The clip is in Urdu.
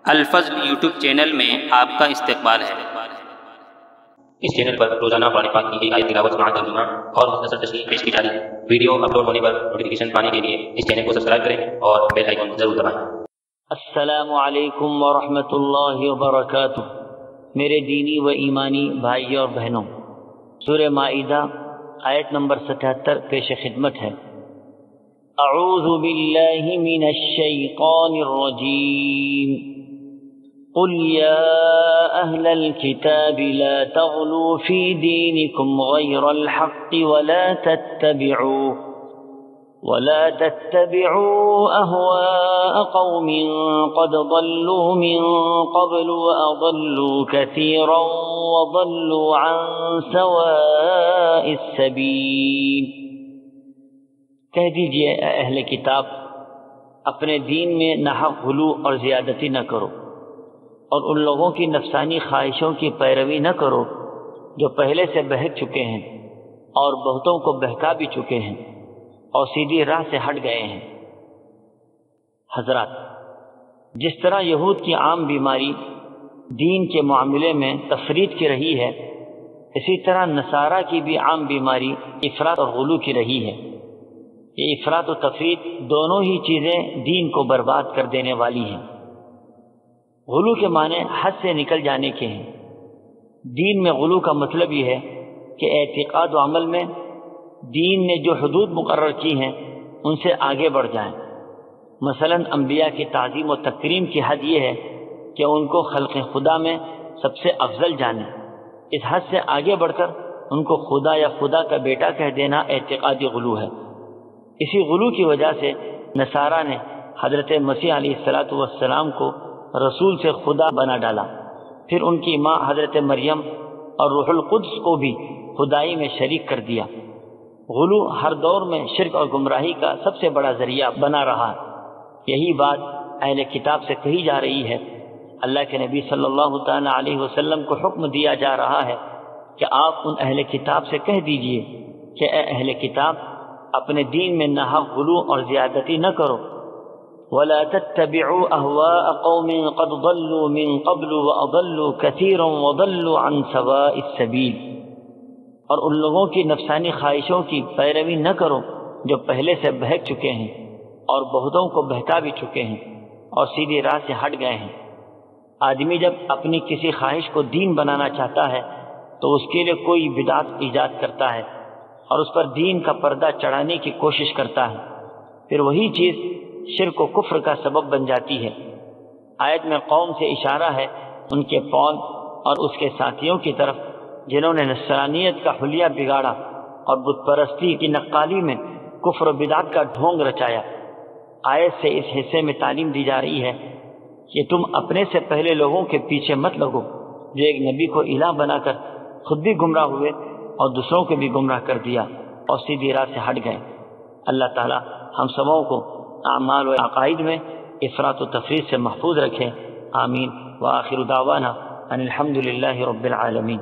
الفضل یوٹیوب چینل میں آپ کا استقبال ہے۔ اس چینل پر روزانہ قرآن پاک کی ایک آیت تلاوت مع ترجمہ اور مختصر تشریح پیش کی جا رہی ہے۔ ویڈیو اپلوڈ ہونے پر نوٹیفیکیشن پانے کے لیے اس چینل کو سبسکرائب کریں اور بیل آئیکن ضرور دبائیں۔ السلام علیکم ورحمۃ اللہ وبرکاتہ۔ میرے دینی و ایمانی بھائیوں اور بہنوں، سورہ مائدہ آیت نمبر 77 پیش خدمت ہے۔ اعوذ باللہ من الشیطان الرجیم، قل یا اہل الكتاب لا تغلوا فی دینکم غیر الحق ولا تتبعوا اہواء قوم قد ضلوا من قبل واضلوا كثيرا وضلوا عن سواء السبیل۔ کہہ دیجئے اے اہل کتاب، اپنے دین میں ناحق غلو اور زیادتی نہ کرو، اور ان لوگوں کی نفسانی خواہشوں کی پیروی نہ کرو جو پہلے سے بہک چکے ہیں اور بہتوں کو بہکا بھی چکے ہیں اور سیدھی راہ سے ہٹ گئے ہیں۔ حضرات، جس طرح یہود کی عام بیماری دین کے معاملے میں تفریط کی رہی ہے، اسی طرح نصارہ کی بھی عام بیماری افراط اور غلو کی رہی ہے۔ یہ افراط و تفریط دونوں ہی چیزیں دین کو برباد کر دینے والی ہیں۔ غلو کے معنی حد سے نکل جانے کے ہیں۔ دین میں غلو کا مطلب یہ ہے کہ اعتقاد و عمل میں دین نے جو حدود مقرر کی ہیں ان سے آگے بڑھ جائیں۔ مثلا انبیاء کی تعظیم و تکریم کی حد یہ ہے کہ ان کو خلق خدا میں سب سے افضل جانیں۔ اس حد سے آگے بڑھ کر ان کو خدا یا خدا کا بیٹا کہہ دینا اعتقادی غلو ہے۔ اسی غلو کی وجہ سے نصارہ نے حضرت مسیح علیہ السلام کو رسول سے خدا بنا ڈالا، پھر ان کی ماں حضرت مریم اور روح القدس کو بھی خدائی میں شریک کر دیا۔ غلو ہر دور میں شرک اور گمراہی کا سب سے بڑا ذریعہ بنا رہا ہے۔ یہی بات اہل کتاب سے کہی جا رہی ہے۔ اللہ کے نبی صلی اللہ تعالی علیہ وسلم کو حکم دیا جا رہا ہے کہ آپ ان اہل کتاب سے کہہ دیجئے کہ اے اہل کتاب، اپنے دین میں ناحق غلو اور زیادتی نہ کرو۔ وَلَا تَتَّبِعُوا أَهْوَاءَ قَوْمٍ قَدْ ضَلُّوا مِن قَبْلُ وَأَضَلُّوا كَثِيرًا وَضَلُّوا عَن سَوَاءِ السَّبِيلِ۔ اور ان لوگوں کی نفسانی خواہشوں کی پیروی نہ کرو جو پہلے سے بہک چکے ہیں اور بہتوں کو بہکا بھی چکے ہیں اور سیدھی راہ سے ہٹ گئے ہیں۔ آدمی جب اپنی کسی خواہش کو دین بنانا چاہتا ہے تو اس کے لیے کوئی بدعت ایجاد کرتا ہے اور اس پر دین کا پردہ چڑھانے کی کوشش کرتا ہے، پھر وہی چیز شرک و کفر کا سبب بن جاتی ہے۔ آیت میں قوم سے اشارہ ہے ان کے قوم اور اس کے ساتھیوں کی طرف جنہوں نے نصرانیت کا حلیہ بگاڑا اور بت پرستی کی نقالی میں کفر و بدعت کا ڈھونگ رچایا۔ آیت سے اس حصے میں تعلیم دی جا رہی ہے کہ تم اپنے سے پہلے لوگوں کے پیچھے مت لگو جو ایک نبی کو الہ بنا کر خود بھی گمراہ ہوئے اور دوسروں کو بھی گمراہ کر دیا اور سیدھی راہ سے ہٹ گئے۔ اللہ تعالی ہم سبوں کو اعمال و عقائد میں افراط و تفریط سے محفوظ رکھے۔ آمین۔ وآخر دعوانا ان الحمد للہ رب العالمین۔